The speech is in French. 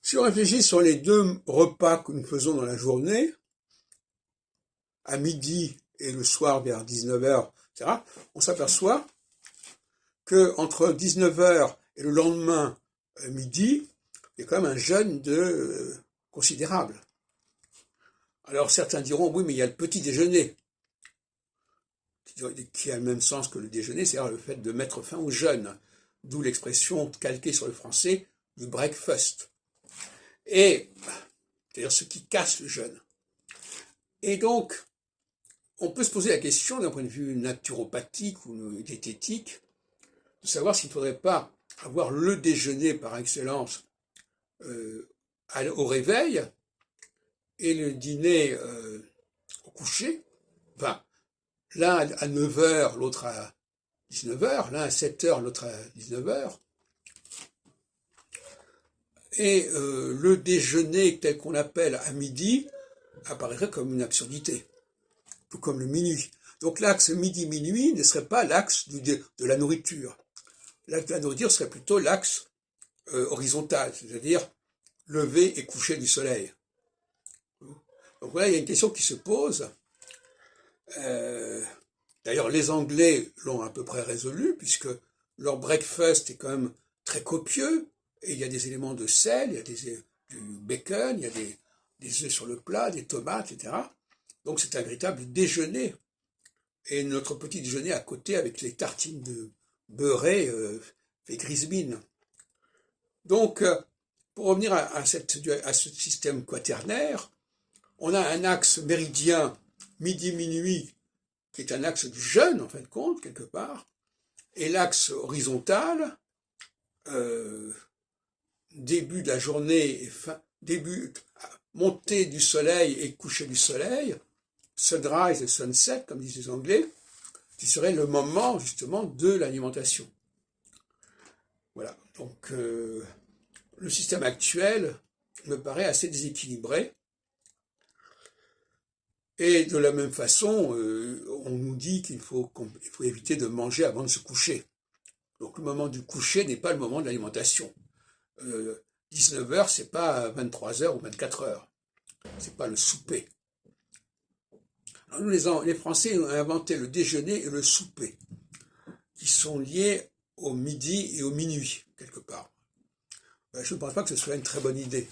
Si on réfléchit sur les deux repas que nous faisons dans la journée, à midi et le soir vers 19h, etc., on s'aperçoit que entre 19h et le lendemain midi, il y a quand même un jeûne considérable. Alors certains diront, oui, mais il y a le petit déjeuner, qui a le même sens que le déjeuner, c'est-à-dire le fait de mettre fin au jeûne, d'où l'expression calquée sur le français du breakfast. Et, c'est-à-dire ce qui casse le jeûne. Et donc, on peut se poser la question, d'un point de vue naturopathique ou diététique, de savoir s'il ne faudrait pas avoir le déjeuner par excellence au réveil et le dîner au coucher. Enfin, l'un à 9h, l'autre à 19h, l'un à 7h, l'autre à 19h. Et le déjeuner tel qu'on l'appelle à midi apparaîtrait comme une absurdité, tout comme le minuit. Donc l'axe midi-minuit ne serait pas l'axe de la nourriture. L'axe de la nourriture serait plutôt l'axe horizontal, c'est-à-dire lever et coucher du soleil. Donc voilà, il y a une question qui se pose. D'ailleurs, les Anglais l'ont à peu près résolu, puisque leur breakfast est quand même très copieux, et il y a des éléments de sel, il y a du bacon, il y a des œufs sur le plat, des tomates, etc. Donc c'est un véritable déjeuner. Et notre petit déjeuner à côté avec les tartines de beurrées fait grise mine. Donc, pour revenir à ce système quaternaire, on a un axe méridien midi-minuit qui est un axe du jeûne, en fin de compte, quelque part, et l'axe horizontal, début de la journée et montée du soleil et coucher du soleil, sunrise et sunset, comme disent les Anglais, qui serait le moment, justement, de l'alimentation. Voilà, donc le système actuel me paraît assez déséquilibré. Et de la même façon, on nous dit qu'il faut éviter de manger avant de se coucher. Donc le moment du coucher n'est pas le moment de l'alimentation. 19h, c'est pas 23h ou 24h. C'est pas le souper. Alors nous, les Français ont inventé le déjeuner et le souper, qui sont liés au midi et au minuit, quelque part. Je ne pense pas que ce soit une très bonne idée.